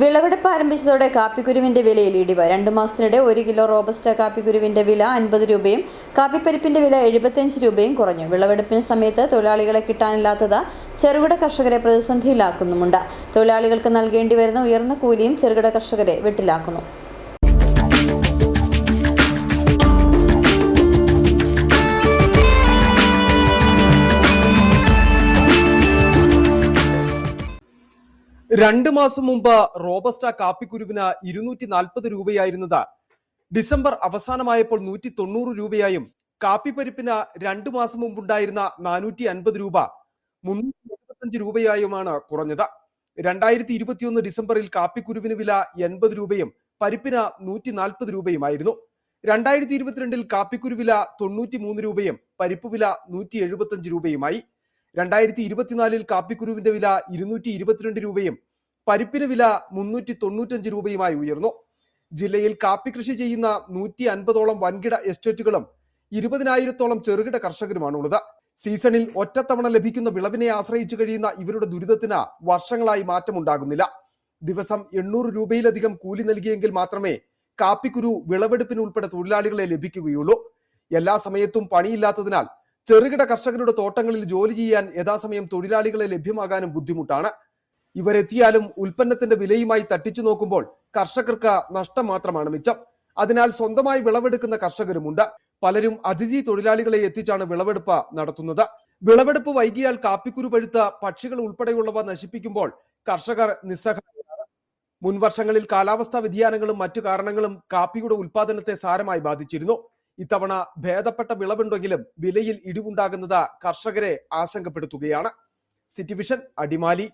വിളവെടുപ്പ് ആരംഭിച്ചതോടെ കാപ്പിക്കുരുവിന്റെ വിലയിൽ ഇടിവ്. 2 മാസത്തിനിടെ 1 കിലോ റോബസ്റ്റ കാപ്പിക്കുരുവിന്റെ വില 50 രൂപയും കാപ്പിപ്പരിപ്പിന്റെ വില 75 രൂപയും കുറഞ്ഞു. വിളവെടുപ്പിന് സമയത്ത് തൊഴിലാളികളെ കിട്ടാനില്ലാത്തത് ചെറുകിട കർഷകരെ പ്രതിസന്ധിയിലാക്കുന്നുമുണ്ട്. തൊഴിലാളികൾക്ക് നൽകേണ്ടി വരുന്ന ഉയർന്ന കൂലിയും ചെറുകിട കർഷകരെ വെട്ടിലാക്കുന്നു. രണ്ട് മാസം മുമ്പ് റോബസ്റ്റ കാപ്പിക്കുരുവിന് 240 രൂപയായിരുന്നത് ഡിസംബർ അവസാനമായപ്പോൾ 190 രൂപയായും കാപ്പിപ്പരിപ്പിന് 2 മാസം മുമ്പുണ്ടായിരുന്ന 450 രൂപ 375 രൂപയായുമാണ് കുറഞ്ഞത്. 2021 ഡിസംബറിൽ കാപ്പിക്കുരുവിന് വില 80 രൂപയും പരിപ്പിന് 140 രൂപയുമായിരുന്നു. 2022 കാപ്പിക്കുരു വില 93 രൂപയും പരിപ്പ് വില 175 രൂപയുമായി. 2024 കാപ്പിക്കുരുവിന്റെ വില 222 രൂപയും പരിപ്പിന് വില 395 രൂപയുമായി ഉയർന്നു. ജില്ലയിൽ കാപ്പി കൃഷി ചെയ്യുന്ന 150ഓളം വൻകിട എസ്റ്റേറ്റുകളും 20,000ഓളം ചെറുകിട കർഷകരുമാണുള്ളത്. സീസണിൽ ഒറ്റത്തവണ ലഭിക്കുന്ന വിളവിനെ ആശ്രയിച്ചു കഴിയുന്ന ഇവരുടെ ദുരിതത്തിന് വർഷങ്ങളായി മാറ്റമുണ്ടാകുന്നില്ല. ദിവസം 800 രൂപയിലധികം കൂലി നൽകിയെങ്കിൽ മാത്രമേ കാപ്പിക്കുരു വിളവെടുപ്പിന് ഉൾപ്പെടെ തൊഴിലാളികളെ ലഭിക്കുകയുള്ളൂ. എല്ലാ സമയത്തും പണിയില്ലാത്തതിനാൽ ചെറുകിട കർഷകരുടെ തോട്ടങ്ങളിൽ ജോലി ചെയ്യാൻ യഥാസമയം തൊഴിലാളികളെ ലഭ്യമാകാനും ബുദ്ധിമുട്ടാണ്. ഇവരെത്തിയാലും ഉൽപ്പന്നത്തിന്റെ വിലയുമായി തട്ടിച്ചു നോക്കുമ്പോൾ കർഷകർക്ക് നഷ്ടം മാത്രമാണ് മിച്ചം. അതിനാൽ സ്വന്തമായി വിളവെടുക്കുന്ന കർഷകരുമുണ്ട്. പലരും അതിഥി തൊഴിലാളികളെ എത്തിച്ചാണ് വിളവെടുപ്പ് നടത്തുന്നത്. വിളവെടുപ്പ് വൈകിയാൽ കാപ്പിക്കുരു പഴുത്ത പക്ഷികൾ ഉൾപ്പെടെയുള്ളവ നശിപ്പിക്കുമ്പോൾ കർഷകർ നിസ്സഹായരാണ്. മുൻവർഷങ്ങളിൽ കാലാവസ്ഥാ വ്യതിയാനങ്ങളും മറ്റു കാരണങ്ങളും കാപ്പിയുടെ ഉൽപാദനത്തെ സാരമായി ബാധിച്ചിരുന്നു. ഇത്തവണ ഭേദപ്പെട്ട വിളവുണ്ടെങ്കിലും വിലയിൽ ഇടിവുണ്ടാകുന്നത് കർഷകരെ ആശങ്കപ്പെടുത്തുകയാണ്. City vision, Adimali.